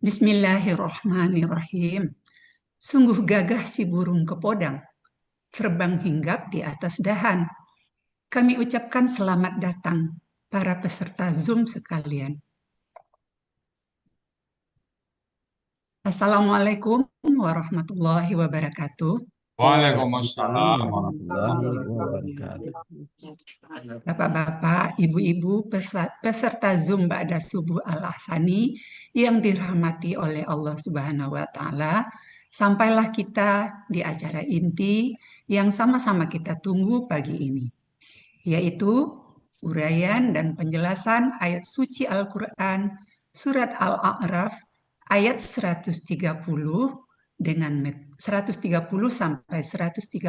Bismillahirrahmanirrahim. Sungguh gagah si burung kepodang, terbang hinggap di atas dahan. Kami ucapkan selamat datang para peserta Zoom sekalian. Assalamualaikum warahmatullahi wabarakatuh. Waalaikumsalam Waalaikumsalam warahmatullahi warahmatullahi wabarakatuh. wabarakatuh. Bapak-bapak, ibu-ibu, peserta Zoom Ba'da Subuh Al-Ahsani yang dirahmati oleh Allah Subhanahu wa Ta'ala, sampailah kita di acara inti yang sama-sama kita tunggu pagi ini, yaitu uraian dan penjelasan ayat suci Al-Quran surat Al-A'raf ayat 130 dengan 130 sampai 132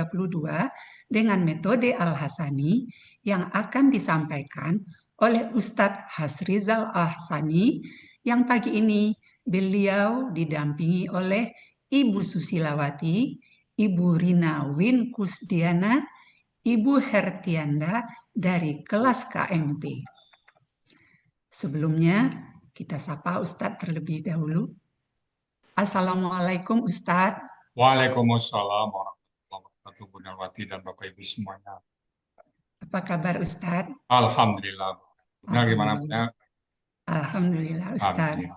dengan metode Al-Hasani yang akan disampaikan oleh Ustadz Hasrizal Al-Hasani yang pagi ini beliau didampingi oleh Ibu Susilawati, Ibu Rina Win Kusdiana, Ibu Hertianda dari kelas KMP. Sebelumnya, kita sapa Ustadz terlebih dahulu. Assalamualaikum Ustadz. Waalaikumsalam warahmatullahi wabarakatuh. Bu Narwati dan Bapak Ibu semuanya. Apa kabar Ustadz? Alhamdulillah. Benar gimana Alhamdulillah. benar? Alhamdulillah Ustadz. Amin.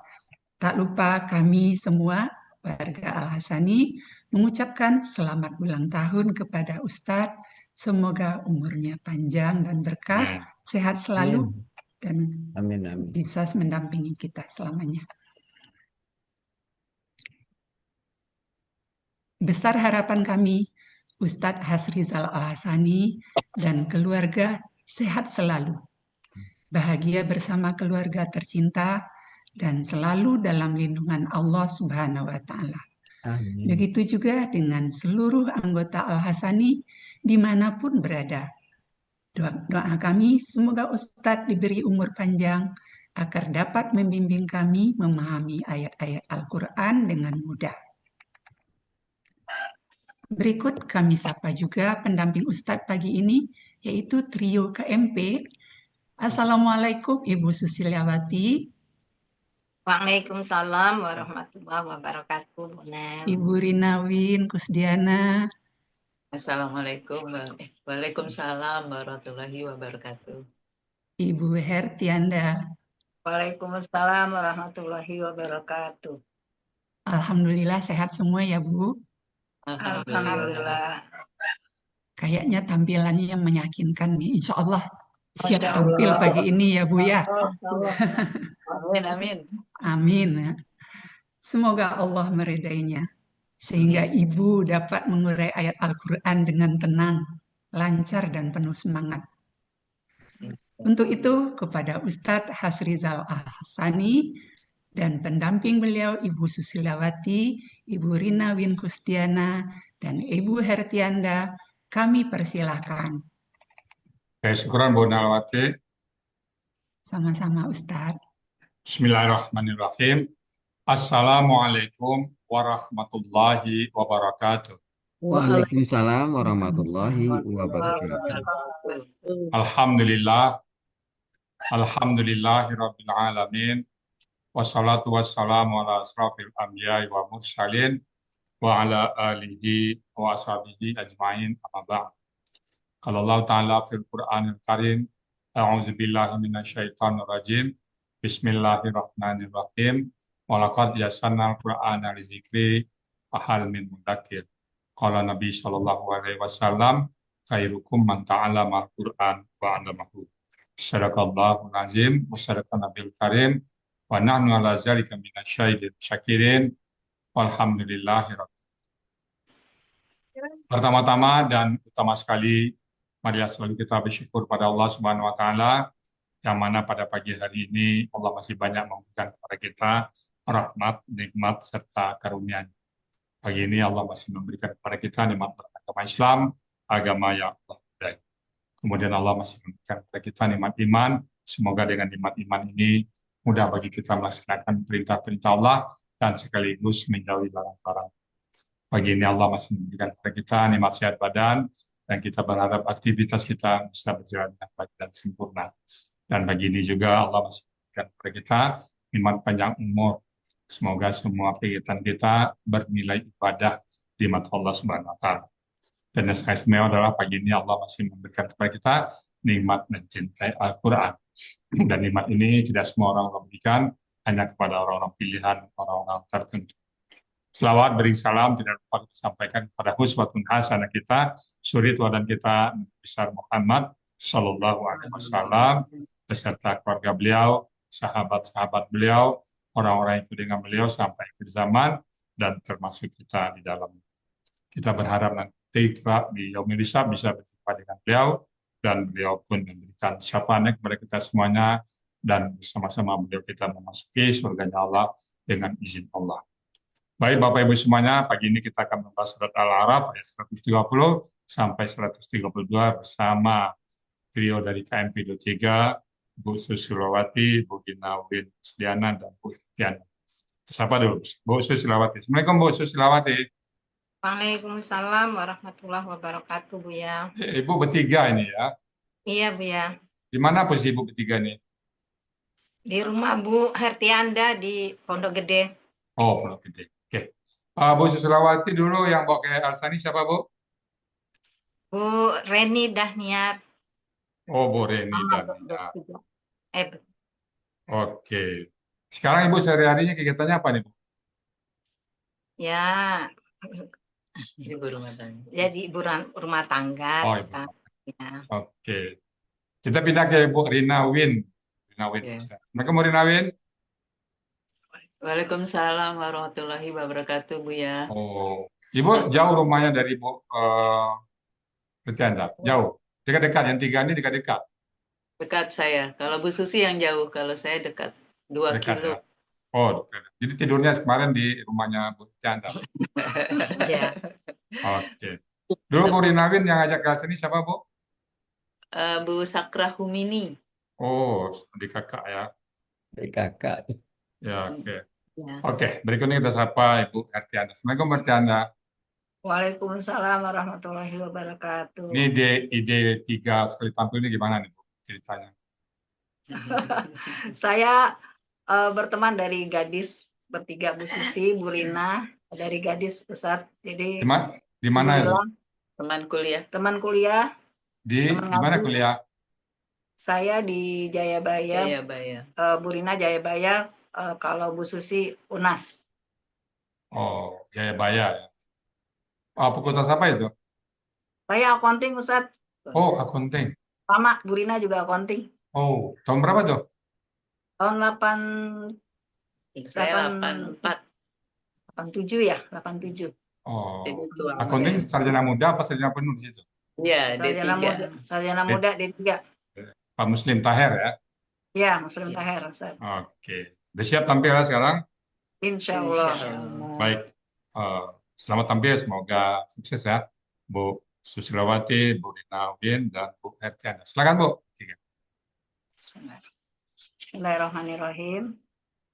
Tak lupa kami semua warga Al-Hasani mengucapkan selamat ulang tahun kepada Ustadz. Semoga umurnya panjang dan berkah, Amin. sehat selalu, Amin. dan Amin. Amin. bisa mendampingi kita selamanya. Besar harapan kami, Ustadz Hasrizal Al-Hasani dan keluarga sehat selalu, bahagia bersama keluarga tercinta, dan selalu dalam lindungan Allah Subhanahu wa Ta'ala. Amin. Begitu juga dengan seluruh anggota Al-Hasani dimanapun berada. Doa kami semoga Ustadz diberi umur panjang agar dapat membimbing kami memahami ayat-ayat Al-Quran dengan mudah. Berikut kami sapa juga pendamping Ustadz pagi ini, yaitu trio KMP. Assalamualaikum Ibu Susilawati, Waalaikumsalam warahmatullahi wabarakatuh, Bu Nem. Ibu Rina Win Kusdiana, Assalamualaikum. Waalaikumsalam warahmatullahi wabarakatuh. Ibu Hertianda. Waalaikumsalam warahmatullahi wabarakatuh. Alhamdulillah sehat semua ya Bu. Alhamdulillah. Kayaknya tampilannya yang meyakinkan nih. Insya Allah siap Masya tampil Allah. pagi ini ya Bu ya. Amin, amin. Amin. Semoga Allah meridainya, sehingga Ibu dapat mengurai ayat Al-Quran dengan tenang, lancar, dan penuh semangat. Untuk itu, kepada Ustadz Hasrizal Al-Hasani dan pendamping beliau Ibu Susilawati, Ibu Rina Win Kusdiana, dan Ibu Hertianda, kami persilahkan. Syukuran Bu Narwati. Sama-sama Ustadz. Bismillahirrahmanirrahim. Assalamualaikum warahmatullahi wabarakatuh. Waalaikumsalam warahmatullahi wabarakatuh. Alhamdulillah. Alhamdulillahirabbil alamin. Wassalatu wassalamu ala asrafil anbiya'i wa mursalin wa ala alihi wa ashabihi ajma'in amma ba'd. Qala Allah Ta'ala fil Qur'anil Karim, a'udzu billahi minasyaitonir rajim. Bismillahirrahmanirrahim. Wa laqad yassarnal Qur'ana lizikri fahal min mudzakir. Qala Nabi sallallahu alaihi wasallam, khairukum man ta'allama al-Qur'an wa 'allamahu. Sadaqallahul azim wa sadaqan nabiyul karim wa nahnu ala zalika minasyahidin syakirin walhamdulillahi rabbil. Pertama-tama dan utama sekali, marilah selalu kita bersyukur pada Allah Subhanahu wa taala yang mana pada pagi hari ini Allah masih banyak memberikan kepada kita rahmat, nikmat serta karunia. Pagi ini Allah masih memberikan kepada kita nikmat agama Islam, agama yang Allah ridai. Kemudian Allah masih memberikan kepada kita nikmat iman. Semoga dengan nikmat iman ini mudah bagi kita melaksanakan perintah-perintah Allah dan sekaligus menjauhi larang-larang. Pagi ini Allah masih memberikan kepada kita nikmat sehat badan dan kita berharap aktivitas kita bisa berjalan dengan baik dan sempurna. Dan pagi ini juga Allah masih memberikan kepada kita nikmat panjang umur Semoga semua kegiatan kita bernilai ibadah di mata Allah Subhanahu wa Ta'ala. Dan yang sangat istimewa adalah pagi ini Allah masih memberikan kepada kita nikmat mencintai Al-Quran. Dan nikmat ini tidak semua orang berikan, hanya kepada orang-orang pilihan, orang-orang tertentu. Selawat beri salam tidak lupa disampaikan kepada uswatun hasanah kita, suri teladan kita Nabi besar Muhammad Sallallahu Alaihi Wasallam beserta keluarga beliau, sahabat-sahabat beliau, orang-orang yang ikut dengan beliau sampai akhir zaman, dan termasuk kita di dalam. Kita berharap nanti di Yaumil Hisab bisa berjumpa dengan beliau, dan beliau pun memberikan syafaatnya kepada kita semuanya, dan bersama-sama beliau kita memasuki surganya Allah dengan izin Allah. Baik Bapak Ibu semuanya, pagi ini kita akan membahas surat Al-A'raf ayat 130 sampai 132 bersama trio dari KMP 23, Bu Susilawati, Bu Gina Win Sediana, dan Bu Tiana. Siapa dulu? Bu Susilawati. Assalamualaikum Bu Susilawati. Waalaikumsalam warahmatullahi wabarakatuh, Bu ya. Ibu bertiga ini ya. Iya, Bu ya. Di mana posisi Ibu bertiga nih? Di rumah Bu Hertianda di Pondok Gede. Oh, Pondok Gede. Oke. Bu Susilawati dulu yang bawa ke Alsani siapa Bu? Bu Reni Dahniat. Oh, Bu Reni Dahniat. Eh, Oke. Sekarang Ibu sehari-harinya kegiatannya apa nih Bu? ya, Ibu rumah tangga. jadi ibu rumah tangga. Oh, kita. Ya. Oke. Kita pindah ke Bu Rina Win. Rina Win. Ya. Assalamualaikum Bu Rina Win. Waalaikumsalam warahmatullahi wabarakatuh, Bu ya. Oh, Ibu jauh rumahnya dari Bu Bercanda? Jauh? Dekat-dekat, yang tiga ini dekat-dekat? Dekat saya. Kalau Bu Susi yang jauh, kalau saya dekat 2 Dekat kilo. ya? Oh, dekat. Jadi tidurnya kemarin di rumahnya Bu Bercanda? Ya. Oke. Dulu Bu Rina Win yang ajak ke sini siapa Bu? Bu Sakra Humini. Oh, di kakak ya. Kakak. Ya, oke. Ya. Oke, berikutnya kita sapa Ibu Hertiana. Assalamualaikum Bu Hertiana. Waalaikumsalam warahmatullahi wabarakatuh. Ini ide tiga sekali tampil ini gimana nih Bu ceritanya? Saya berteman dari gadis bertiga, Bu Susi, Bu Rina, dari gadis Ustadz. Jadi Di mana itu? Teman kuliah. Teman kuliah. Di mana kuliah? Saya di Jayabaya. Jayabaya. Bu Rina Jayabaya, kalau Bu Susi UNAS. Oh, Jayabaya ya. Fakultas apa itu? Saya accounting, Ustadz. Oh, akunting. Sama, Bu Rina juga accounting. Oh, tahun berapa tuh? Tahun Saya 84. 87 ya, 87. Oh, Jadi tua. akunting sarjana muda apa sarjana penuh di situ? Iya, Sarjana D3. muda, sarjana muda D3. Pak Muslim Taher ya? Ya, Muslim Taher, Ustadz. Oke. Udah siap tampil ya sekarang? Insya Allah. Baik. Selamat tampil, semoga sukses ya. Bu Susilawati, Bu Rina Udin, dan Bu Hertiana. Silakan Bu. Bismillahirrahmanirrahim.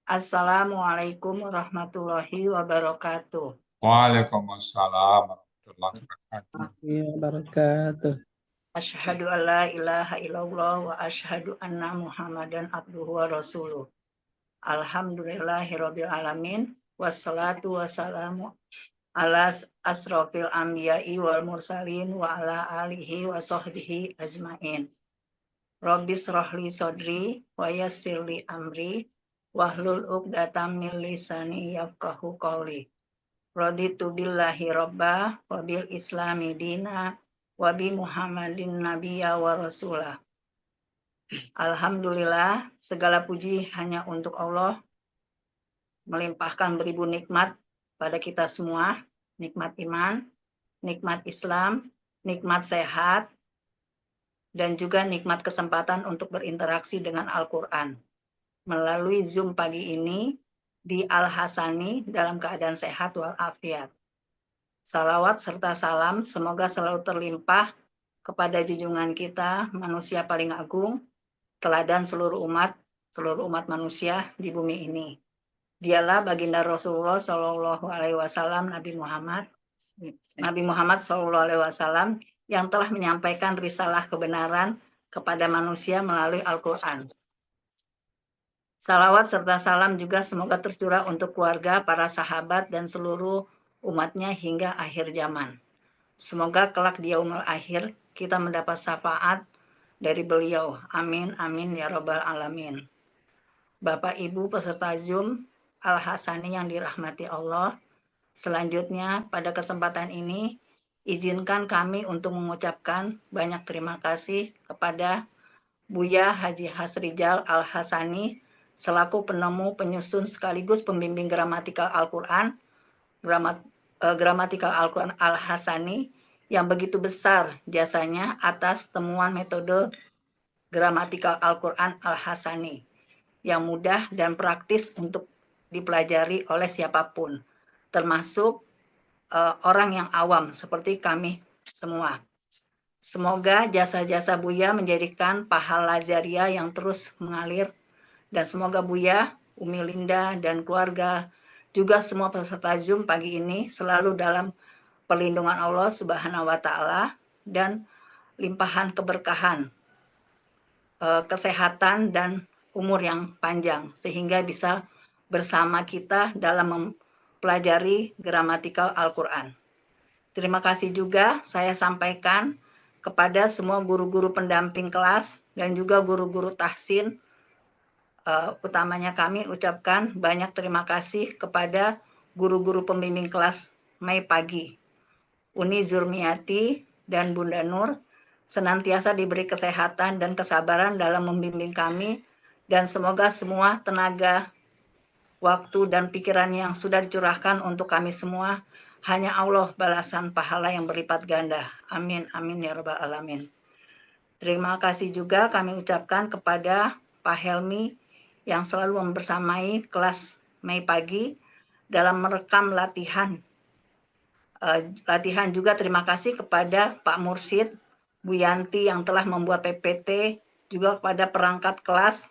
Assalamualaikum warahmatullahi wabarakatuh. Waalaikumsalam warahmatullahi Wabarakatuh. Asyhadu an la ilaha illallah wa asyhadu anna Muhammadan abduhu wa rasuluh. Alhamdulillahirabbil alamin wassalatu wassalamu ala asrofil anbiya'i wal mursalin wa ala alihi wa sahbihi ajmain. Rabbis rohli sodri wa yassirli amri wahlul uqdatam min lisani yafqahu qawli. Raditu billahi rabba wa bil islami dina wa bi Muhammadin nabiyya wa rasulah. Alhamdulillah, segala puji hanya untuk Allah, melimpahkan beribu nikmat pada kita semua, nikmat iman, nikmat Islam, nikmat sehat, dan juga nikmat kesempatan untuk berinteraksi dengan Al-Quran. Melalui Zoom pagi ini, di Al-Hasani dalam keadaan sehat walafiat. Salawat serta salam semoga selalu terlimpah kepada junjungan kita, manusia paling agung, teladan seluruh umat manusia di bumi ini. Dialah baginda Rasulullah Shallallahu Alaihi Wasallam, Nabi Muhammad Shallallahu Alaihi Wasallam yang telah menyampaikan risalah kebenaran kepada manusia melalui Al-Quran. Salawat serta salam juga semoga tercurah untuk keluarga, para sahabat, dan seluruh umatnya hingga akhir zaman. Semoga kelak di yaumul akhir kita mendapat syafaat dari beliau. Amin, amin, ya rabbal alamin. Bapak Ibu peserta Zoom Al-Hasani yang dirahmati Allah, selanjutnya pada kesempatan ini izinkan kami untuk mengucapkan banyak terima kasih kepada Buya Haji Hasrijal Al-Hasani selaku penemu, penyusun sekaligus pembimbing gramatikal Al-Quran, gramatikal Al-Quran Al-Hasani yang begitu besar jasanya atas temuan metode gramatikal Al-Quran Al-Hasani yang mudah dan praktis untuk dipelajari oleh siapapun, termasuk orang yang awam seperti kami semua. Semoga jasa-jasa Buya menjadikan pahala jariah yang terus mengalir, dan semoga Buya, Umi Linda, dan keluarga, juga semua peserta Zoom pagi ini selalu dalam perlindungan Allah Subhanahu wa Ta'ala dan limpahan keberkahan, kesehatan, dan umur yang panjang, sehingga bisa bersama kita dalam mempelajari gramatikal Al-Quran. Terima kasih juga saya sampaikan kepada semua guru-guru pendamping kelas dan juga guru-guru tahsin. Utamanya kami ucapkan banyak terima kasih kepada guru-guru pembimbing kelas Mei Pagi, Uni Zurmiati dan Bunda Nur, senantiasa diberi kesehatan dan kesabaran dalam membimbing kami, dan semoga semua tenaga, waktu, dan pikiran yang sudah dicurahkan untuk kami semua, hanya Allah balasan pahala yang berlipat ganda. Amin, amin, ya rabbal alamin. Terima kasih juga kami ucapkan kepada Pak Helmi yang selalu membersamai kelas Mei Pagi dalam merekam latihan. Latihan juga terima kasih kepada Pak Mursid, Bu Yanti yang telah membuat PPT, juga kepada perangkat kelas,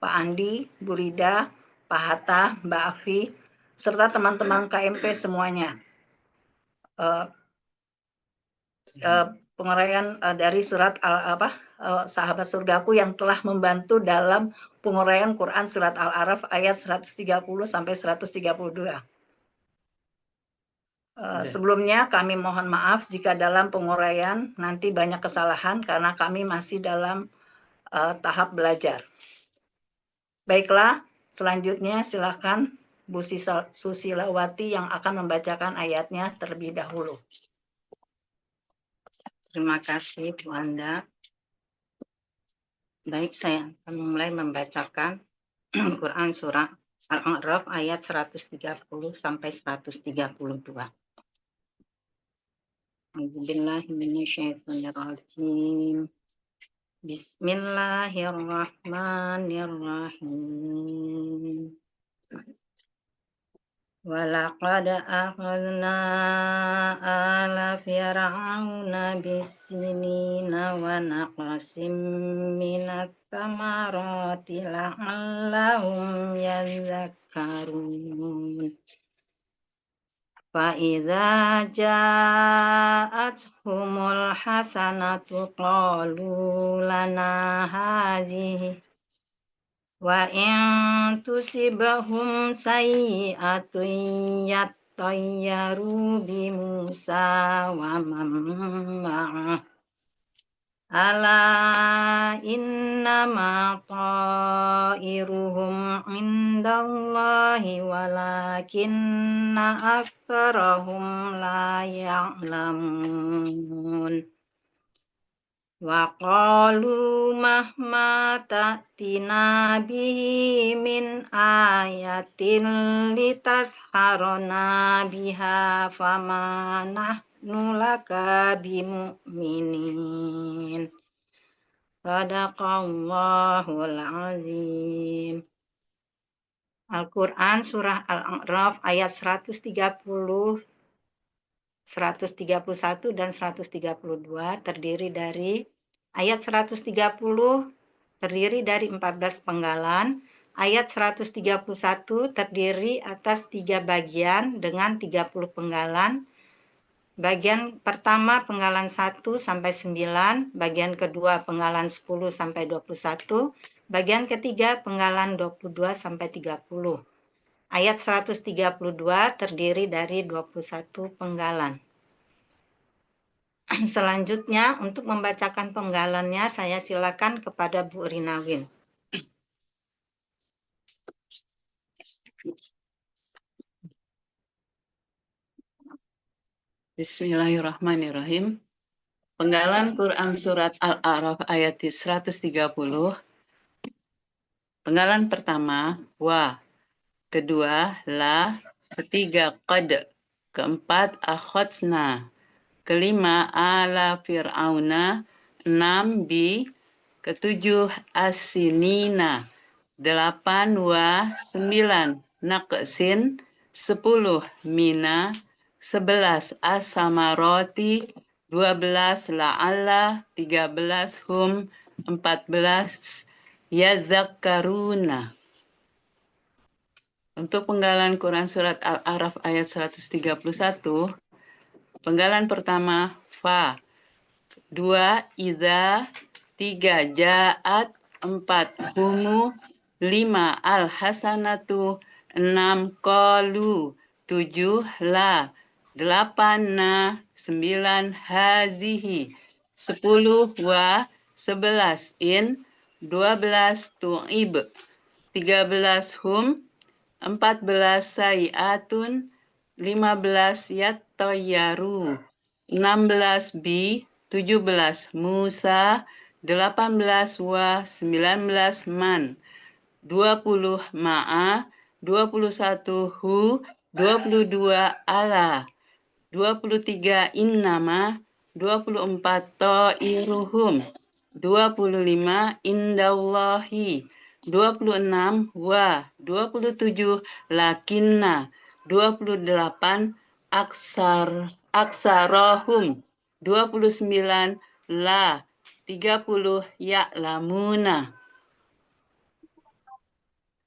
Pak Andi, Bu Rida, Pak Hatta, Mbak Afi, serta teman-teman KMP semuanya. Penguraian dari surat Sahabat Surgaku yang telah membantu dalam penguraian Quran surat Al-Araf ayat 130 sampai 132. Sebelumnya kami mohon maaf jika dalam penguraian nanti banyak kesalahan karena kami masih dalam tahap belajar. Baiklah, selanjutnya silakan Bu Susilawati yang akan membacakan ayatnya terlebih dahulu. Terima kasih Bu Anda. Baik, saya akan mulai membacakan Quran surah Al-A'raf ayat 130 sampai 132. A'udzubillahiminasyaitonirrajim. Bismillahirrahmanirrahim. Walaqad akhadna ala fir'auna bisinina wa naqsim minat tamarati la'allahum yadhakkarun. Fa'idza ja'athumul hasanatu qalu lana hazihi wa in tusibahum sayyi'atun yattayyaru bi Musa wa man ma'ah ala innama ta'iruhum indallahi walakinna aktsarahum la ya'lamun. Wa qalu mahma ta'tina bihi min ayatin litasharana biha fama nahnu laka bimu'minin. Sadaqallahul azim. Al-Quran surah Al-A'raf ayat 130, 131 dan 132 terdiri dari ayat 130 terdiri dari 14 penggalan, ayat 131 terdiri atas 3 bagian dengan 30 penggalan. Bagian pertama penggalan 1 sampai 9, bagian kedua penggalan 10 sampai 21, Bagian ketiga Penggalan 22 sampai 30. Ayat 132 terdiri dari 21 penggalan. Selanjutnya untuk membacakan penggalannya saya silakan kepada Bu Rinawin. Bismillahirrahmanirrahim. Penggalan Quran Surat Al-A'raf ayat 130. Penggalan pertama, wa. Kedua, la. Ketiga, qad. Keempat, akhadna. Kelima, ala fir'auna. 6, bi. Ketujuh, as-sinina. 8, wa. 9, naqsin. 10, mina. 11, as-samaroti. 12, la'alla. 13, hum. 14, yazakkaruna. Untuk penggalan Quran Surat Al-A'raf ayat 131, penggalan pertama, fa. 2, iza. 3, ja'at. 4, humu. 5, al-hasanatu. 6, qalu. 7, la. 8, na. 9, hazihi. 10, wa. 11, in. 12, tu'ib. 13, hum. 14, sayiatun. 15, yattayaru. 16, bi. 17, Musa. 18, wa. 19, man. 20, ma'a. 21, hu. 22, ala. 23, innama. 24, ta'iruhum. 25, indallahi. 26, wa. 27, lakinna. 28, aksarahum. 29, la. 30, ya'lamuna.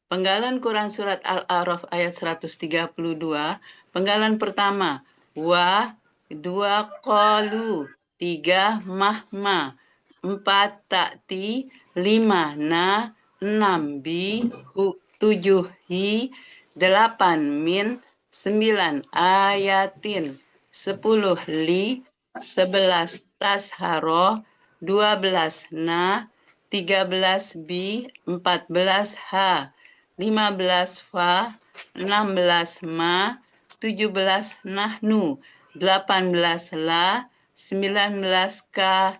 Penggalan Quran Surat Al-A'raf ayat 132. Penggalan pertama, wa. 2, qalu. 3, mahma. 4, ta'ti. 5, na. 6, bi. 7, hi. 8, min. 9, ayatin. 10, li. 11, tasharo. 12, na. 13, bi. 14, ha. 15, fa. 16, ma. 17, nahnu. 18, la. 19, ka.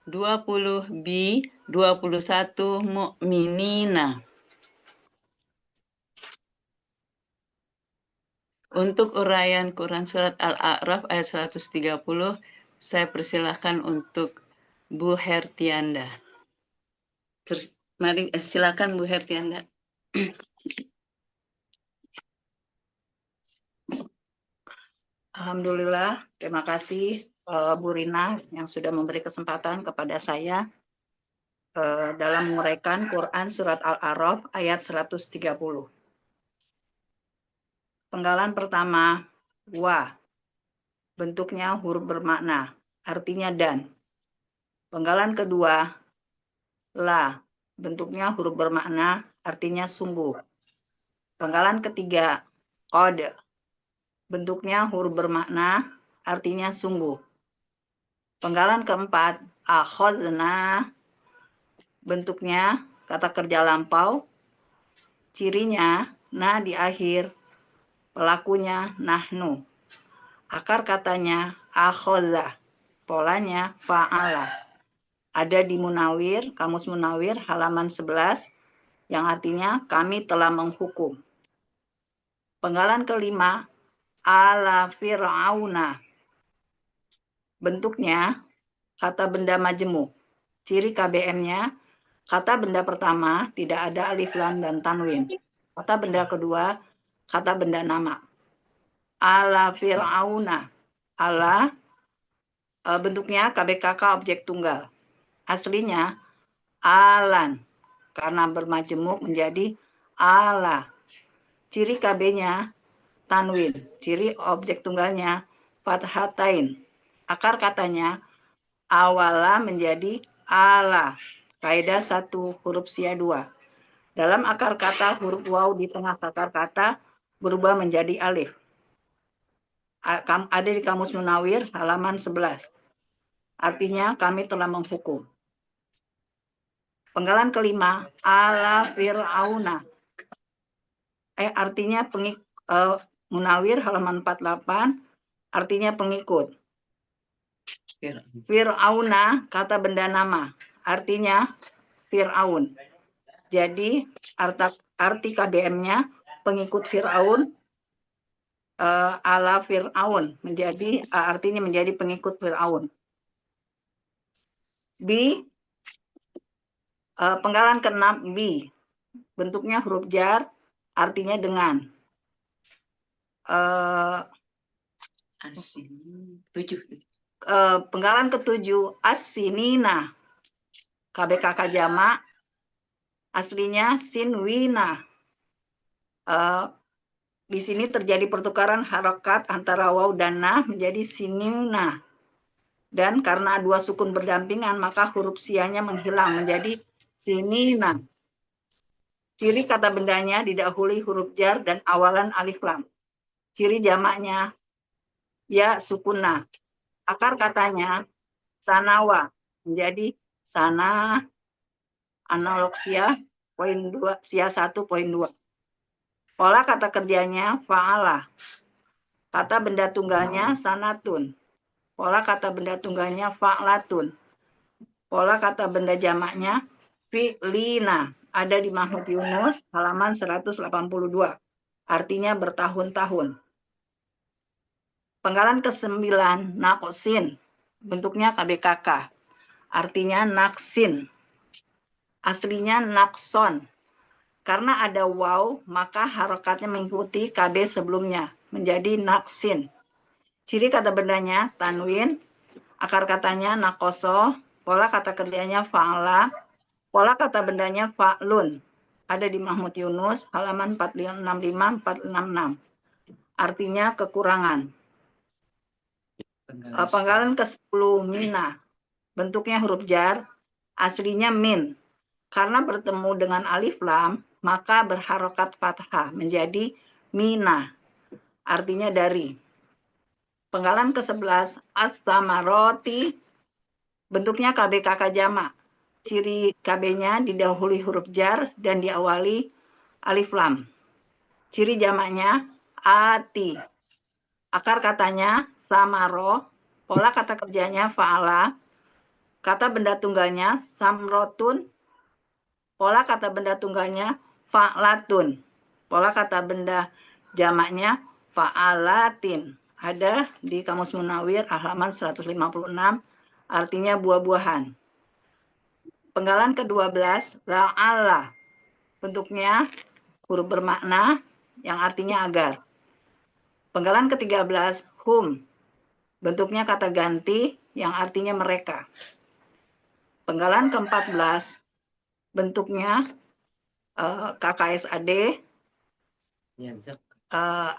20, bi. 21, mu'minina. Untuk uraian Quran Surat Al-A'raf ayat 130, saya persilahkan untuk Bu Hertianda. Terus, mari silakan Bu Hertianda. Alhamdulillah, terima kasih Bu Rina yang sudah memberi kesempatan kepada saya dalam menguraikan Quran Surat Al-A'raf ayat 130. Penggalan pertama, wa. Bentuknya huruf bermakna, artinya dan. Penggalan kedua, la. Bentuknya huruf bermakna, artinya sungguh. Penggalan ketiga, qad. Bentuknya huruf bermakna, artinya sungguh. Penggalan keempat, akhadna. Bentuknya kata kerja lampau. Cirinya, na di akhir. Pelakunya, nahnu. Akar katanya, akhadha. Polanya, fa'ala. Ada di Munawir, Kamus Munawir, halaman 11, yang artinya kami telah menghukum. Penggalan kelima, ala fir'auna. Bentuknya kata benda majemuk. Ciri KBM-nya, kata benda pertama tidak ada alif lam dan tanwin. Kata benda kedua, kata benda nama. Ala fir'auna. Ala bentuknya KBKK objek tunggal. Aslinya alan. Karena bermajemuk menjadi ala. Ciri KB-nya tanwin. Ciri objek tunggalnya fathatain. Akar katanya awala menjadi ala. Kaidah 1 huruf sia 2. Dalam akar kata, huruf waw di tengah akar kata berubah menjadi alif. Ada di Kamus Munawir halaman 11. Artinya kami telah menghukum. Penggalan kelima, ala fir'auna. Artinya Munawir halaman 48, artinya pengikut. Fir'auna, kata benda nama, artinya Fir'aun. Jadi arti KBM-nya pengikut Fir'aun, ala Fir'aun, artinya menjadi pengikut Fir'aun. Penggalan ke-6, bi. Bentuknya huruf jar, artinya dengan. Penggalan ke-7, as-sinina. KBKK jamak, aslinya sinwina. Di sini terjadi pertukaran harokat antara waw dan na menjadi sinina. Dan karena dua sukun berdampingan, maka huruf sianya menghilang menjadi sinina. Ciri kata bendanya didahului huruf jar dan awalan alif lam. Ciri jamaknya ya sukunna. Akar katanya sanawa menjadi sana. Analog sia poin 2, sia 1.2. Pola kata kerjanya fa'ala. Kata benda tunggalnya sanatun. Pola kata benda tunggalnya fa'latun. Pola kata benda jamaknya fi'lina. Ada di Mahmud Yunus halaman 182. Artinya bertahun-tahun. Penggalan ke-9, naqsin. Bentuknya KBKK. Artinya naksin. Aslinya nakson. Karena ada waw, maka harokatnya mengikuti KB sebelumnya. Menjadi naksin. Ciri kata bendanya tanwin. Akar katanya nakoso. Pola kata kerjanya fa'ala. Pola kata bendanya fa'lun. Ada di Mahmud Yunus halaman 465-466. Artinya kekurangan. Penggalan ke-10 mina. Bentuknya huruf jar. Aslinya min. Karena bertemu dengan alif lam, maka berharokat fathah menjadi mina. Artinya dari. Penggalan ke-11 as-samaroti. Bentuknya KBKK jamak. Ciri KB-nya didahului huruf jar dan diawali alif lam. Ciri jamaknya ati. Akar katanya samaro. Pola kata kerjanya fa'ala. Kata benda tunggalnya samrotun. Pola kata benda tunggalnya fa'latun. Pola kata benda jamaknya fa'alatin. Ada di Kamus Munawir halaman 156. Artinya buah-buahan. Penggalan ke-12, la'alla. Bentuknya huruf bermakna yang artinya agar. Penggalan ke-13, hum. Bentuknya kata ganti yang artinya mereka. Penggalan ke-14, bentuknya KKSAD.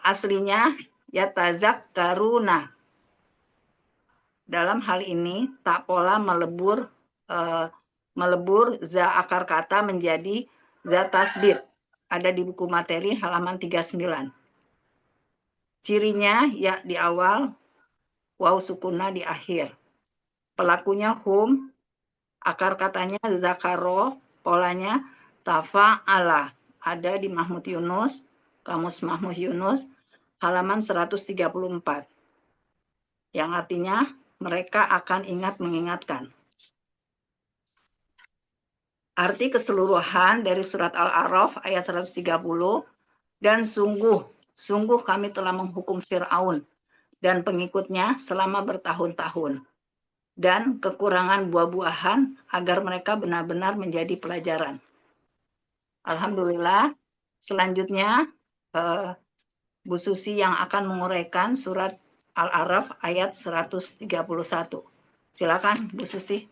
Aslinya yatazakkaruna. Dalam hal ini tak pola melebur za akar kata menjadi za tasdid. Ada di buku materi halaman 39. Cirinya ya di awal, waw sukuna di akhir. Pelakunya hum, akar katanya zakaro, polanya tafa'ala. Ada di Mahmud Yunus, Kamus Mahmud Yunus, halaman 134. Yang artinya mereka akan ingat mengingatkan. Arti keseluruhan dari surat Al-A'raf ayat 130, dan sungguh kami telah menghukum Fir'aun dan pengikutnya selama bertahun-tahun, dan kekurangan buah-buahan agar mereka benar-benar menjadi pelajaran. Alhamdulillah. Selanjutnya Bu Susi yang akan menguraikan surat Al-A'raf ayat 131. Silakan Bu Susi.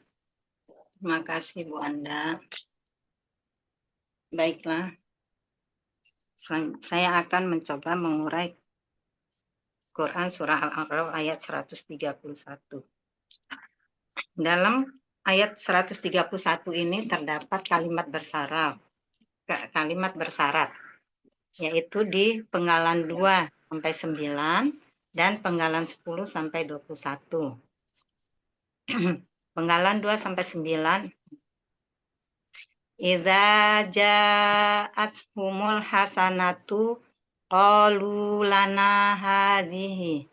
Terima kasih Bu Anda. Baiklah, saya akan mencoba mengurai Quran Surah Al-A'raf ayat 131. Dalam ayat 131 ini terdapat kalimat bersyarat, yaitu di penggalan 2 sampai 9 dan penggalan 10 sampai 21. Penggalan 2 sampai 9. Idza ja'athumul hasanatu qalu lana hadhihi.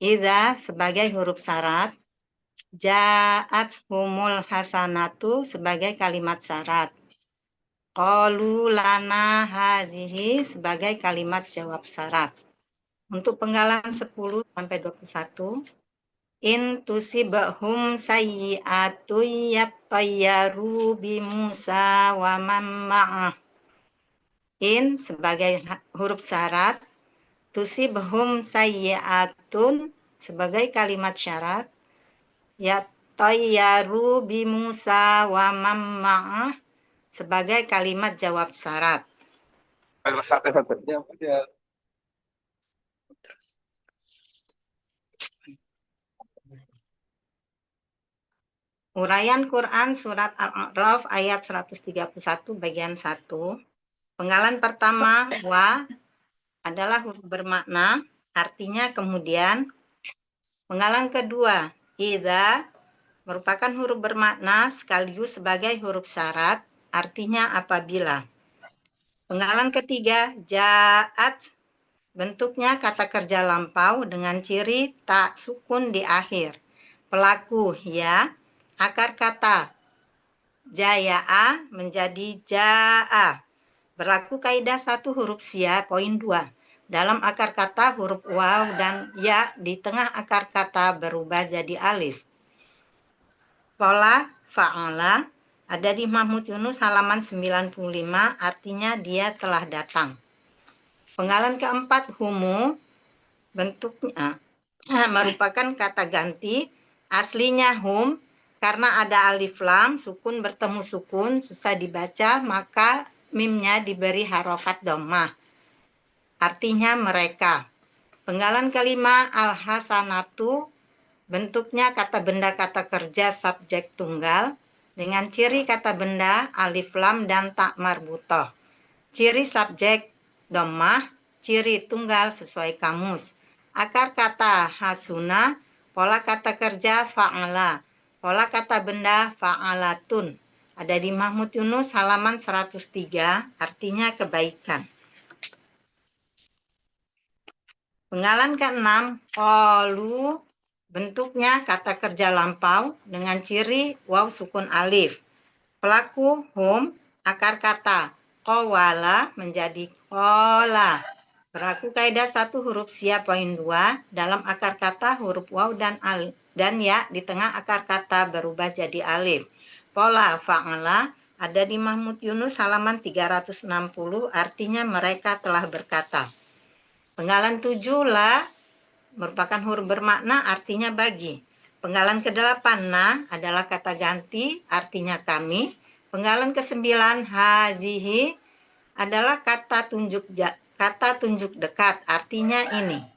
Idza sebagai huruf syarat, ja'athumul hasanatu sebagai kalimat syarat, qalu lana hadhihi sebagai kalimat jawab syarat. Untuk penggalan 10 sampai 21, in tusibhum sayyi'atu yattayyaru bi Musa wa man ma'ah. In sebagai huruf syarat, tusibhum sayyi'atun sebagai kalimat syarat, yattayyaru bi Musa wa man ma'ah sebagai kalimat jawab syarat. Uraian Quran Surat Al-A'raf ayat 131 bagian 1. Penggalan pertama, wa, adalah huruf bermakna, artinya kemudian. Penggalan kedua, idza, merupakan huruf bermakna sekaligus sebagai huruf syarat, artinya apabila. Penggalan ketiga, ja'at, bentuknya kata kerja lampau dengan ciri tak sukun di akhir. Pelaku, ya. Akar kata jaya'a menjadi ja'a. Berlaku kaidah 1 huruf sia, poin 2. Dalam akar kata huruf waw dan ya di tengah akar kata berubah jadi alif. Pola fa'ala ada di Mahmud Yunus halaman 95, artinya dia telah datang. Penggalan keempat, humu, bentuknya merupakan kata ganti, aslinya hum. Karena ada alif lam, sukun bertemu sukun, susah dibaca, maka mimnya diberi harokat dhammah. Artinya mereka. Penggalan kelima, al-hasanatu, bentuknya kata benda kata kerja subjek tunggal, dengan ciri kata benda, alif lam dan tak marbutoh. Ciri subjek dhammah, ciri tunggal sesuai kamus. Akar kata hasuna, pola kata kerja fa'ala. Pola kata benda fa'alatun. Ada di Mahmud Yunus halaman 103, artinya kebaikan. Penggalan ke-6, qalu, bentuknya kata kerja lampau dengan ciri waw sukun alif. Pelaku hum, akar kata qawala menjadi qala. Berlaku kaidah 1 huruf sia, poin 2. Dalam akar kata huruf waw dan ya di tengah akar kata berubah jadi alif. Pola fa'ala ada di Mahmud Yunus halaman 360, artinya mereka telah berkata. Penggalan 7, la, merupakan huruf bermakna, artinya bagi. Penggalan ke-8, na, adalah kata ganti, artinya kami. Penggalan ke-9, hazihi, adalah kata tunjuk dekat, artinya ini.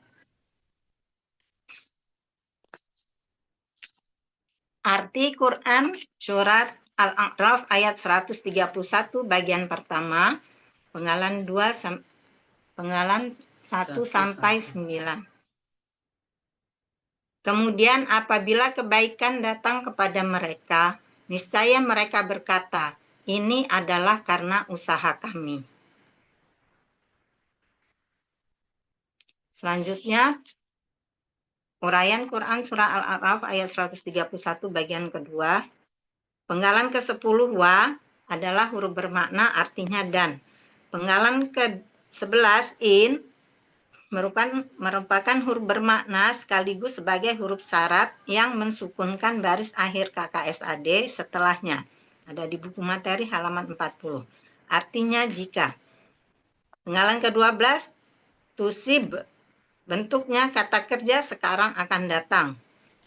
Arti Quran Surat Al-A'raf ayat 131 bagian pertama, penggalan 1 sampai 9. Kemudian apabila kebaikan datang kepada mereka, niscaya mereka berkata, ini adalah karena usaha kami. Selanjutnya, uraian Quran Surah Al-A'raf ayat 131 bagian kedua. Penggalan ke-10 wa adalah huruf bermakna, artinya dan. Penggalan ke-11 in merupakan huruf bermakna sekaligus sebagai huruf syarat yang mensukunkan baris akhir KKSAD setelahnya. Ada di buku materi halaman 40. Artinya jika. Penggalan ke-12 tusib, bentuknya kata kerja sekarang akan datang.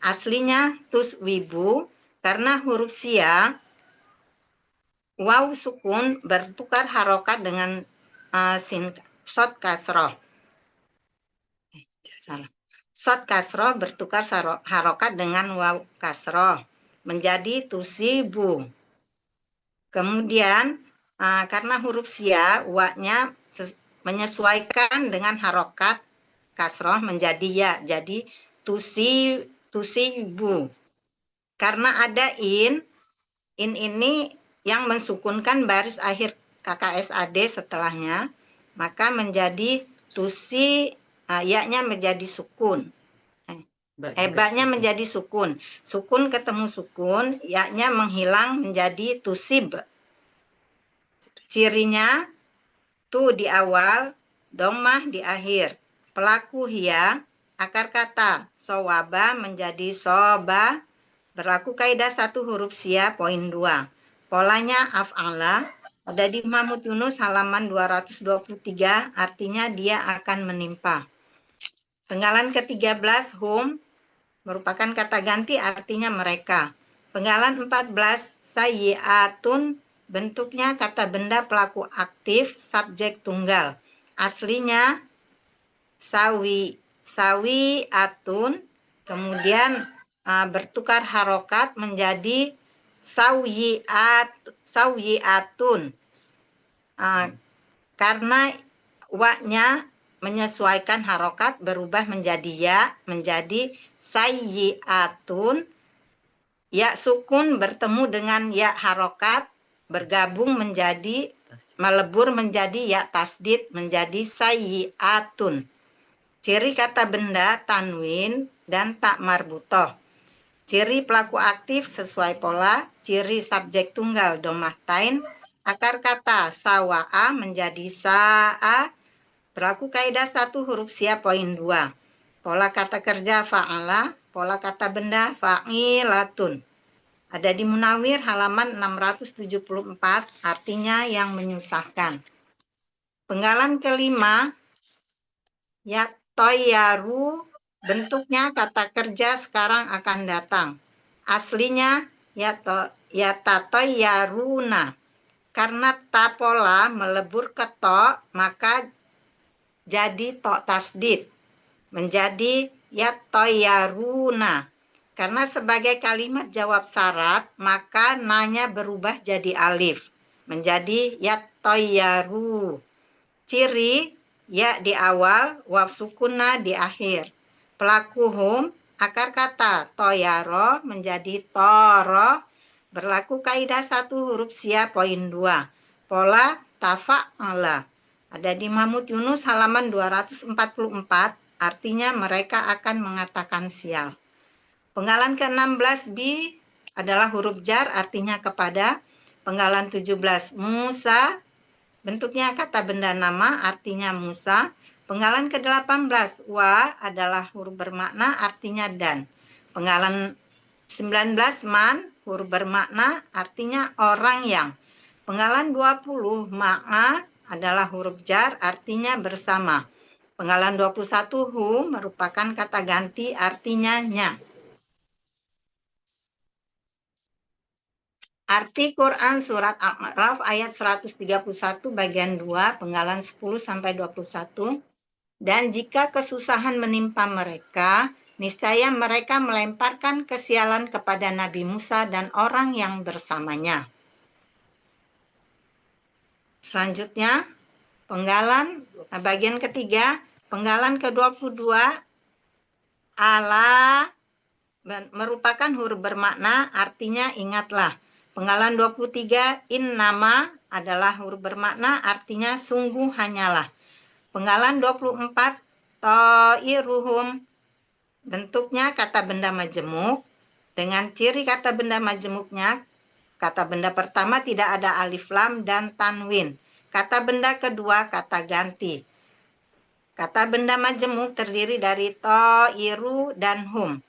Aslinya tuswibu, karena huruf sia, waw sukun bertukar harokat dengan shod kasroh. Shod kasroh bertukar harokat dengan waw kasroh. menjadi tusibu. Kemudian karena huruf sia, wa-nya menyesuaikan dengan harokat kasroh menjadi ya, jadi tusibu. Karena ada in ini yang mensukunkan baris akhir KKSAD setelahnya, maka menjadi ya-nya menjadi sukun. Ba-nya menjadi sukun. Sukun ketemu sukun, ya-nya menghilang menjadi tusib. Cirinya tu di awal, domah di akhir. Pelaku hia, akar kata sowaba menjadi soba, berlaku kaidah 1 huruf sia poin 2. Polanya af'ala, ada di Mahmud Yunus halaman 223, artinya dia akan menimpa. Penggalan ke-13 hum merupakan kata ganti, artinya mereka. Penggalan 14 sayyi'atun, bentuknya kata benda pelaku aktif subjek tunggal. Aslinya sawi'atun, kemudian bertukar harokat menjadi sawi'atun. Karena wa-nya menyesuaikan harokat berubah menjadi ya, menjadi sayyi'atun. Ya sukun bertemu dengan ya harokat bergabung menjadi melebur menjadi ya tasdid menjadi sayyi'atun. Ciri kata benda tanwin dan tak marbutoh. Ciri pelaku aktif sesuai pola, ciri subjek tunggal domahtain, akar kata sawa'a menjadi sa'a, berlaku kaidah 1 huruf sia poin 2. Pola kata kerja fa'ala, pola kata benda fa'ilatun. Ada di Munawir halaman 674, artinya yang menyusahkan. Penggalan ke-5, ya toyaru, bentuknya kata kerja sekarang akan datang. Aslinya ya tatoyaruna. Karena ta pola melebur ke to, maka jadi to tasdid. Menjadi ya toyaruna. Karena sebagai kalimat jawab syarat, maka nanya berubah jadi alif. Menjadi ya toyaru. Ciri ya di awal, waw sukuna di akhir. Pelaku hum, akar kata toyaro menjadi toro, berlaku kaidah 1 huruf sia poin 2. Pola tafa'ala. Ada di Mahmud Yunus halaman 244, artinya mereka akan mengatakan sial. Penggalan ke-16 bi adalah huruf jar, artinya kepada. Penggalan 17 Musa, bentuknya kata benda nama, artinya Musa. Penggalan ke-18 wa adalah huruf bermakna, artinya dan. Penggalan 19 man, huruf bermakna, artinya orang yang. Penggalan 20 ma'a adalah huruf jar, artinya bersama. Penggalan 21 hu merupakan kata ganti, artinya nya. Arti Quran surat Al-A'raf ayat 131 bagian 2 penggalan 10-21. Dan jika kesusahan menimpa mereka, niscaya mereka melemparkan kesialan kepada Nabi Musa dan orang yang bersamanya. Selanjutnya, penggalan bagian ketiga, penggalan ke-22 ala merupakan huruf bermakna, artinya ingatlah. Penggalan 23 nama adalah huruf bermakna, artinya sungguh hanyalah. Penggalan 24 to'iruhum, bentuknya kata benda majemuk. Dengan ciri kata benda majemuknya, kata benda pertama tidak ada alif lam dan tanwin. Kata benda kedua kata ganti. Kata benda majemuk terdiri dari to'iru dan hum.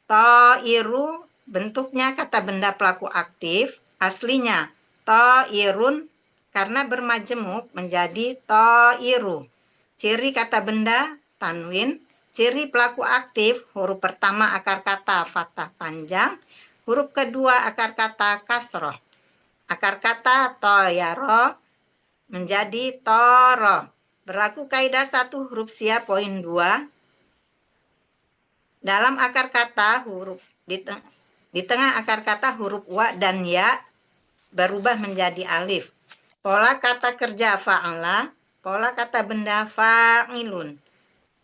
To'iru bentuknya kata benda pelaku aktif, aslinya to'irun, karena bermajemuk menjadi to'iru. Ciri kata benda tanwin, ciri pelaku aktif, huruf pertama akar kata fathah panjang, huruf kedua akar kata kasroh. Akar kata toyaro menjadi toro. Berlaku kaidah 1 huruf sia poin 2. Dalam akar kata huruf Di tengah akar kata huruf wa dan ya berubah menjadi alif. Pola kata kerja fa'ala, pola kata benda fa'ilun.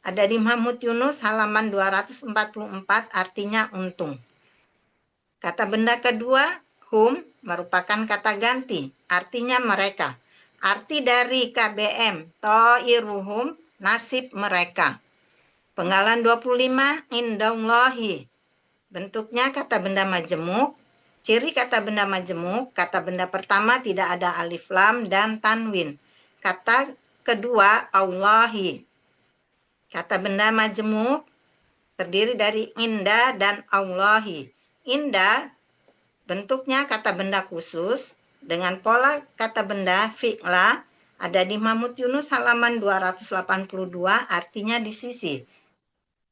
Ada di Mahmud Yunus halaman 244, artinya untung. Kata benda kedua, hum, merupakan kata ganti, artinya mereka. Arti dari KBM, to'iruhum, nasib mereka. Penggalan 25, indallahi. Bentuknya kata benda majemuk. Ciri kata benda majemuk, kata benda pertama tidak ada alif lam dan tanwin. Kata kedua, Allahi. Kata benda majemuk terdiri dari inda dan Allahi. Inda bentuknya kata benda khusus dengan pola kata benda fi'la, ada di Mahmud Yunus halaman 282, artinya di sisi.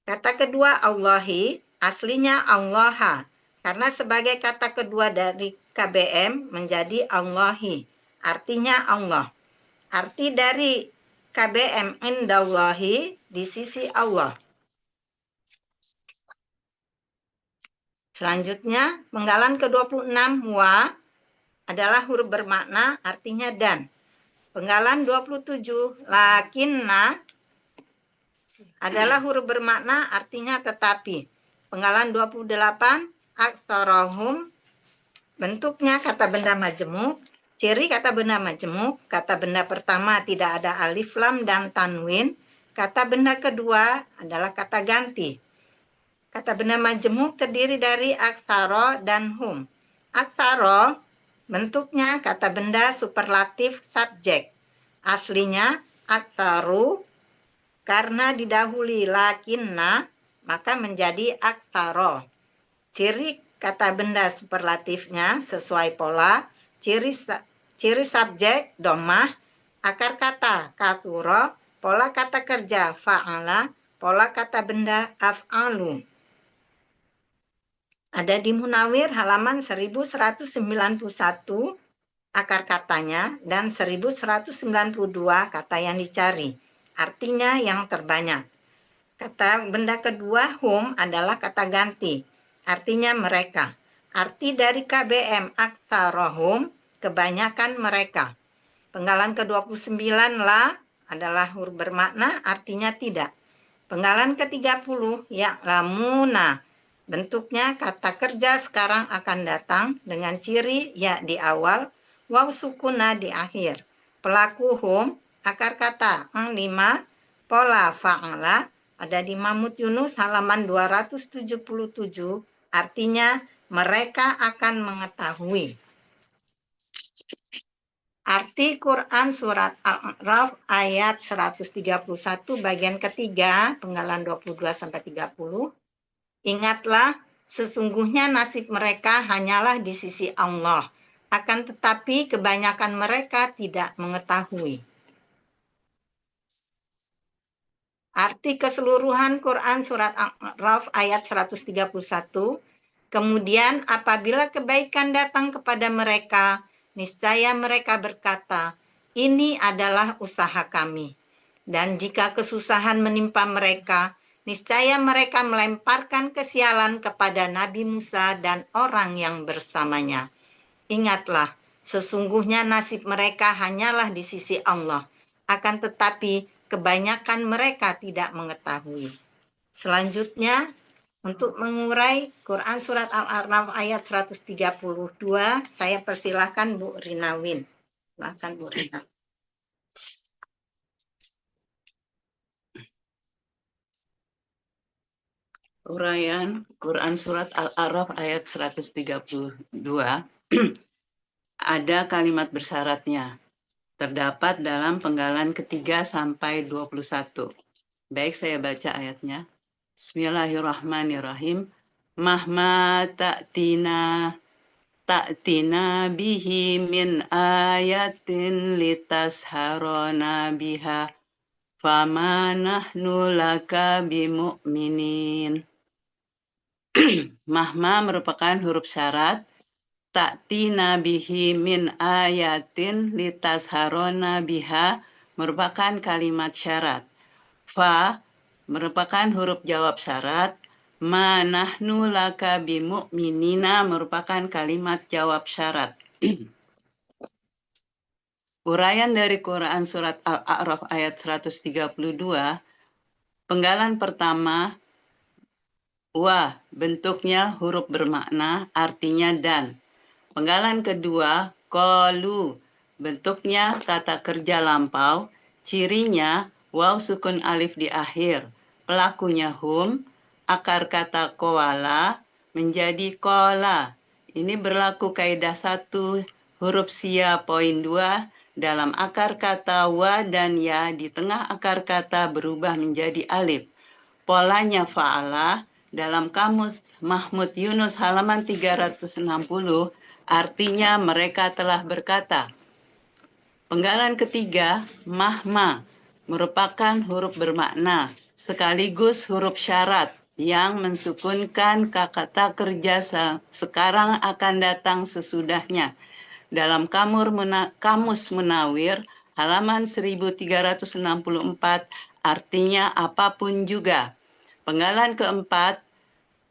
Kata kedua Allahi, aslinya Allaha, karena sebagai kata kedua dari KBM menjadi Allahi, artinya Allah. Arti dari KBM indallahi, di sisi Allah. Selanjutnya, penggalan ke-26 wa adalah huruf bermakna, artinya dan. Penggalan 27 lakinna adalah huruf bermakna, artinya tetapi. Penggalan 28 aktsarahum, bentuknya kata benda majemuk. Ciri kata benda majemuk, kata benda pertama tidak ada alif lam dan tanwin. Kata benda kedua adalah kata ganti. Kata benda majemuk terdiri dari aksaro dan hum. Aksaro bentuknya kata benda superlatif subjek. Aslinya aksaru, karena didahului lakinna maka menjadi aksaro. Ciri kata benda superlatifnya sesuai pola. Ciri subjek domah, akar kata kasuro, pola kata kerja fa'ala, pola kata benda af'alu. Ada di Munawir halaman 1191 akar katanya dan 1192 kata yang dicari. Artinya yang terbanyak. Kata benda kedua hum adalah kata ganti. Artinya mereka. Arti dari KBM aktsarahum, kebanyakan mereka. Penggalan ke-29 la adalah huruf bermakna, artinya tidak. Penggalan ke-30 ya'lamuna, bentuknya kata kerja sekarang akan datang dengan ciri ya di awal, waw sukuna di akhir. Pelaku hum, akar kata ang 5, pola fa'ala, ada di Mahmud Yunus halaman 277, artinya mereka akan mengetahui. Arti Quran surat Al-A'raf ayat 131 bagian ketiga, penggalan 22-30. Ingatlah, sesungguhnya nasib mereka hanyalah di sisi Allah. Akan tetapi kebanyakan mereka tidak mengetahui. Arti keseluruhan Quran surat Al-A'raf ayat 131. Kemudian apabila kebaikan datang kepada mereka, niscaya mereka berkata, ini adalah usaha kami. Dan jika kesusahan menimpa mereka, niscaya mereka melemparkan kesialan kepada Nabi Musa dan orang yang bersamanya. Ingatlah, sesungguhnya nasib mereka hanyalah di sisi Allah. Akan tetapi, kebanyakan mereka tidak mengetahui. Selanjutnya, untuk mengurai Quran surat Al-A'raf ayat 132, saya persilahkan Bu Rinawin. Silakan Bu Rina. Uraian Quran surat Al-A'raf ayat 132. Ada kalimat bersyaratnya. Terdapat dalam penggalan ketiga sampai 21. Baik, saya baca ayatnya. Bismillahirrahmanirrahim. Mahma ta'tina bihi min ayatin litasharona biha fama nahnu laka bimu'minin. Mahma merupakan huruf syarat. Ta'tina bihi min ayatin litasharona biha merupakan kalimat syarat. Fa merupakan huruf jawab syarat. Ma nahnu laka bimu'minina merupakan kalimat jawab syarat. Uraian dari Quran surat Al-A'raf ayat 132, penggalan pertama, wa, bentuknya huruf bermakna, artinya dan. Penggalan kedua, qalu, bentuknya kata kerja lampau, cirinya waw sukun alif di akhir, pelakunya hum, akar kata qawala menjadi qala. Ini berlaku kaidah 1 huruf sia poin 2 dalam akar kata wa dan ya di tengah akar kata berubah menjadi alif. Polanya fa'ala dalam kamus Mahmud Yunus halaman 360 artinya mereka telah berkata. Penggalan ketiga, mahma, merupakan huruf bermakna sekaligus huruf syarat yang mensukunkan kata kerja sekarang akan datang sesudahnya. Dalam Kamus Munawir halaman 1364 artinya apapun juga. Penggalan keempat,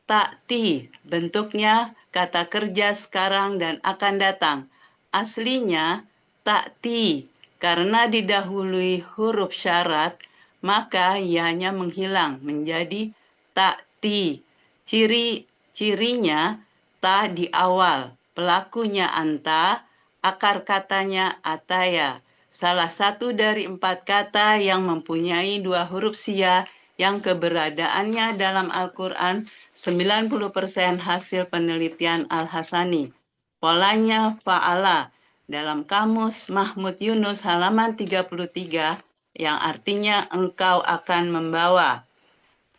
ta'ti, bentuknya kata kerja sekarang dan akan datang. Aslinya ta'ti, karena didahului huruf syarat, maka ianya menghilang menjadi ta'ti. Cirinya ta di awal, pelakunya anta, akar katanya ataya. Salah satu dari 4 kata yang mempunyai 2 huruf sia yang keberadaannya dalam Al-Quran 90% hasil penelitian Al-Hasani. Polanya fa'ala dalam kamus Mahmud Yunus halaman 33 yang artinya engkau akan membawa.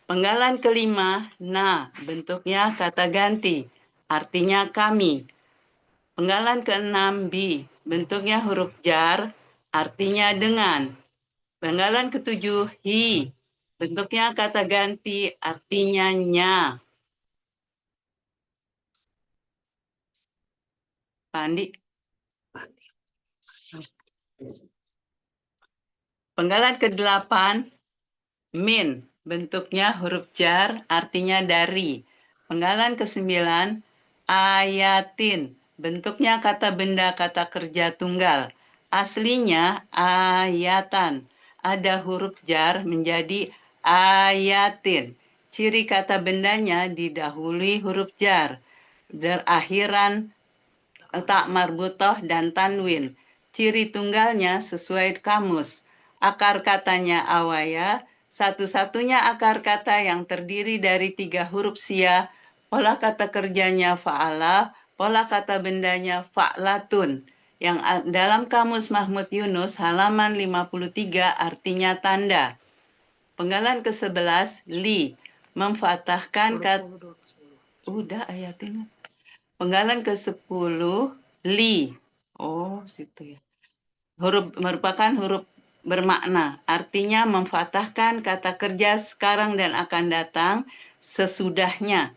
Penggalan kelima, na, bentuknya kata ganti, artinya kami. Penggalan keenam, bi, bentuknya huruf jar, artinya dengan. Penggalan ketujuh, hi, bentuknya kata ganti, artinya nya. Pandi. Penggalan ke-8, min, bentuknya huruf jar, artinya dari. Penggalan ke-9, ayatin, bentuknya kata benda kata kerja tunggal. Aslinya ayatan, ada huruf jar menjadi ayatin. Ciri kata bendanya didahului huruf jar, berakhiran tak marbutoh dan tanwin. Ciri tunggalnya sesuai kamus. Akar katanya awaya, satu-satunya akar kata yang terdiri dari 3 huruf sia, pola kata kerjanya fa'ala, pola kata bendanya fa'latun. Yang dalam kamus Mahmud Yunus halaman 53 artinya tanda. Penggalan ke-11, li, memfatahkan kata... Udah ayatnya. Penggalan ke-10, li. Oh, situ ya. Merupakan huruf bermakna. Artinya memfatahkan kata kerja sekarang dan akan datang sesudahnya.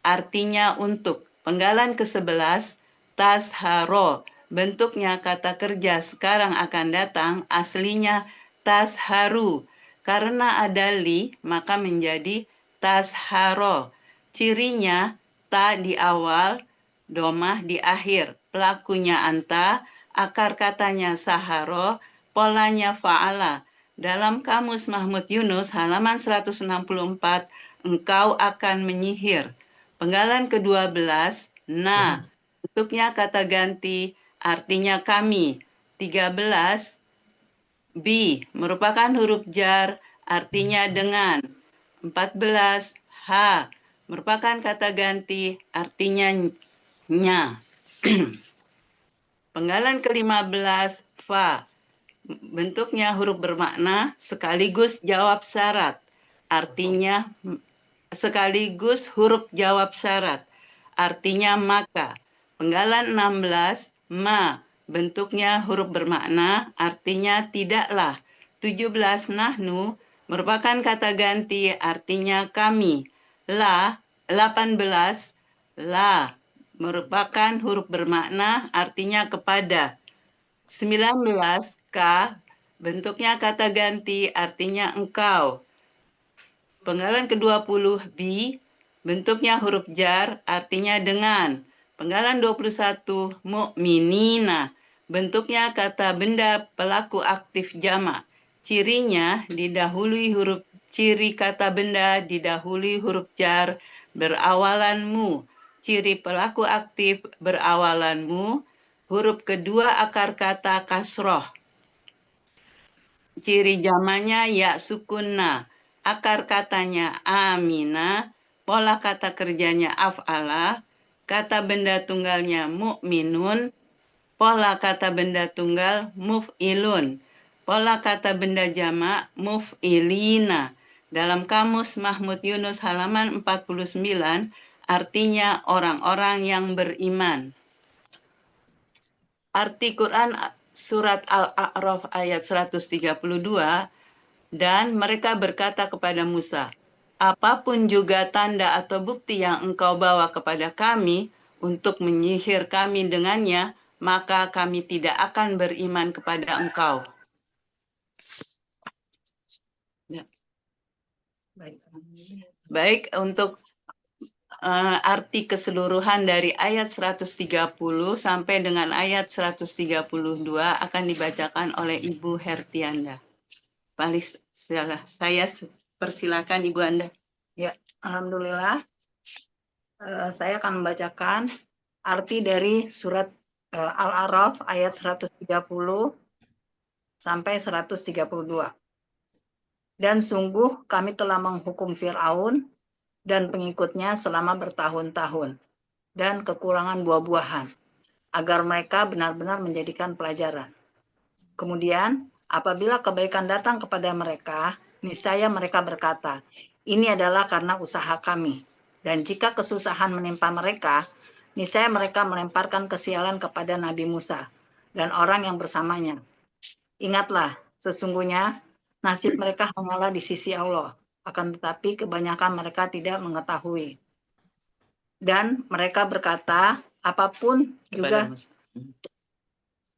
Artinya untuk. Penggalan ke-11, tasharo. Bentuknya kata kerja sekarang akan datang aslinya tasharu. Karena ada li, maka menjadi tasharo. Cirinya ta di awal, domah di akhir. Pelakunya anta, akar katanya saharo, polanya fa'ala. Dalam kamus Mahmud Yunus halaman 164, engkau akan menyihir. Penggalan ke-12, na, bentuknya kata ganti, artinya kami. 13, bi, merupakan huruf jar, artinya dengan. 14, ha, merupakan kata ganti, artinya nya. Penggalan ke-15, fa, bentuknya huruf bermakna sekaligus jawab syarat. Artinya sekaligus huruf jawab syarat. Artinya maka. Penggalan 16, ma, bentuknya huruf bermakna, artinya tidaklah. 17, nahnu, merupakan kata ganti, artinya kami. La, 18, la, merupakan huruf bermakna, artinya kepada. 19, ka, bentuknya kata ganti, artinya engkau. Penggalan ke-20 bi, bentuknya huruf jar, artinya dengan. Penggalan 21 mu'minina, bentuknya kata benda pelaku aktif jamak. Cirinya didahului huruf ciri kata benda didahului huruf jar berawalan mu. Ciri pelaku aktif berawalan mu. Huruf kedua akar kata kasroh. Ciri jamaknya ya sukunna. Akar katanya amina. Pola kata kerjanya af'ala. Kata benda tunggalnya mu'minun. Pola kata benda tunggal muf'ilun. Pola kata benda jamak muf'ilina. Dalam kamus Mahmud Yunus halaman 49, artinya orang-orang yang beriman. Arti Quran surat Al-A'raf ayat 132, dan mereka berkata kepada Musa, apapun juga tanda atau bukti yang engkau bawa kepada kami untuk menyihir kami dengannya, maka kami tidak akan beriman kepada engkau. Ya. Baik, untuk arti keseluruhan dari ayat 130 sampai dengan ayat 132 akan dibacakan oleh Ibu Hertianda. Saya persilakan Ibu Anda. Ya, alhamdulillah. Saya akan membacakan arti dari surat Al-A'raf ayat 130 sampai 132. Dan sungguh kami telah menghukum Fir'aun dan pengikutnya selama bertahun-tahun, dan kekurangan buah-buahan, agar mereka benar-benar menjadikan pelajaran. Kemudian, apabila kebaikan datang kepada mereka, niscaya mereka berkata, ini adalah karena usaha kami. Dan jika kesusahan menimpa mereka, niscaya mereka melemparkan kesialan kepada Nabi Musa dan orang yang bersamanya. Ingatlah, sesungguhnya nasib mereka hanyalah di sisi Allah. Akan tetapi kebanyakan mereka tidak mengetahui. Dan mereka berkata, apapun juga,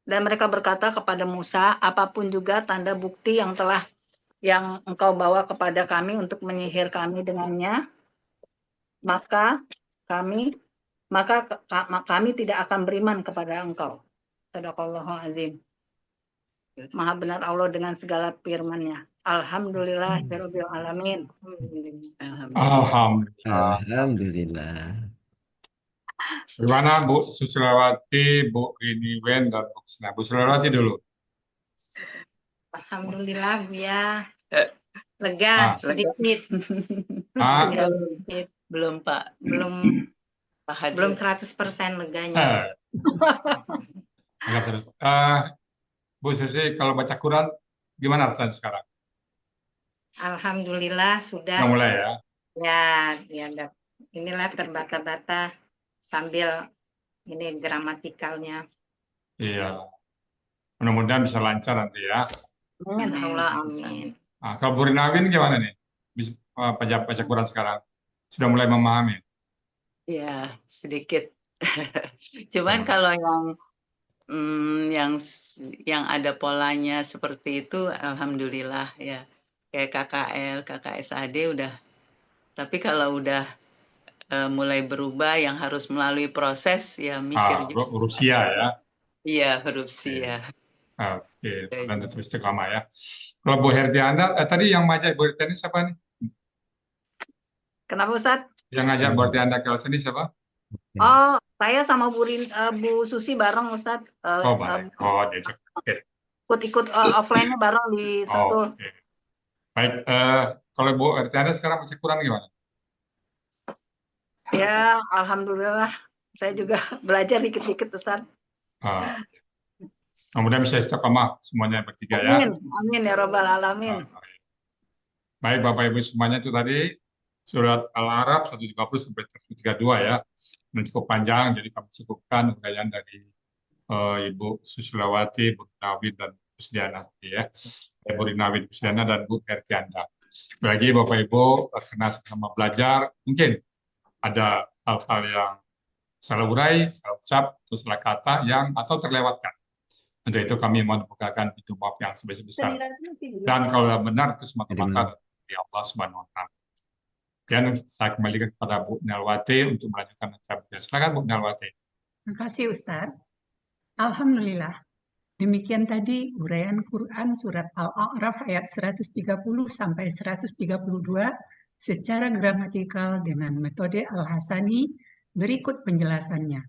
dan mereka berkata kepada Musa, apapun juga tanda bukti yang engkau bawa kepada kami untuk menyihir kami dengannya, maka kami tidak akan beriman kepada engkau. Shadaqallahul azim. Maha benar Allah dengan segala firman-Nya. Alhamdulillahirabbil alamin. Alhamdulillah. Alhamdulillah. Gimana Bu Susilawati, Bu Rini Wen, dan Bu Kusna? Bu Susilawati dulu. Alhamdulillah ya. Lega sedikit. Belum Pak. Belum 100% leganya. Bu Susi, kalau baca Quran gimana rasanya sekarang? Alhamdulillah sudah. Udah mulai ya? Ya, inilah terbata-bata sambil ini gramatikalnya. Iya. Mudah-mudahan bisa lancar nanti ya. Allah, amin. Nah, kalau Bu Rinawin gimana nih? Bisa baca Quran sekarang? Sudah mulai memahami? Ya, sedikit. Cuman kalau yang ada polanya seperti itu, alhamdulillah ya. Kayak KKL, KKSAD udah. Tapi kalau udah mulai berubah, yang harus melalui proses ya mikir juga. Huruf Sia ya? Iya, huruf Sia. Oke, dan terus istiqamah ya. Kalau Bu Herdiana, tadi yang ngajak Bu Herdiana siapa nih? Kenapa Ustaz? Yang ngajak Bu Herdiana ke sini siapa? Oh, saya sama Bu Susi bareng Ustaz. Oh, baik. Oh, diajak. Oke. Ikut offline-nya bareng di Sentul. Oke. Baik, kalau Bu Herdiana sekarang baca Quran gimana? Ya, alhamdulillah. Saya juga belajar dikit-dikit Ustaz. Kemudian bisa istiqamah semuanya bertiga ya. Amin ya Rabbal Alamin. Baik Bapak Ibu semuanya, itu tadi surat Al-A'raf 130 sampai 132 ya. Dan cukup panjang, jadi kami cukupkan uraian dari Ibu Susilawati, Bu Rinawin, dan Bu Kusdiana ya. Bu Rinawin, Bu Kusdiana, dan Bu Hertianda. Lagi Bapak Ibu karena sama belajar, mungkin ada hal-hal yang salah urai, salah ucap, atau salah kata yang atau terlewatkan. Untuk itu kami mau membukakan pintu maaf yang sebesar-besar. Dan kalau benar itu semata-mata dari Allah Subhanahu wa Ta'ala. Dan saya kembalikan kepada Bu Nalwati untuk melanjutkan acara. Silakan Bu Nalwati. Terima kasih Ustadz. Alhamdulillah. Demikian tadi uraian Quran surat Al-A'raf ayat 130 sampai 132 secara gramatikal dengan metode Al-Hasani. Berikut penjelasannya.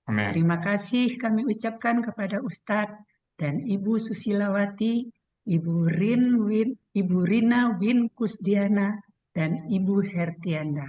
Amin. Terima kasih kami ucapkan kepada Ustadz dan Ibu Susilawati, Ibu Rina Win Kusdiana, dan Ibu Hertianda.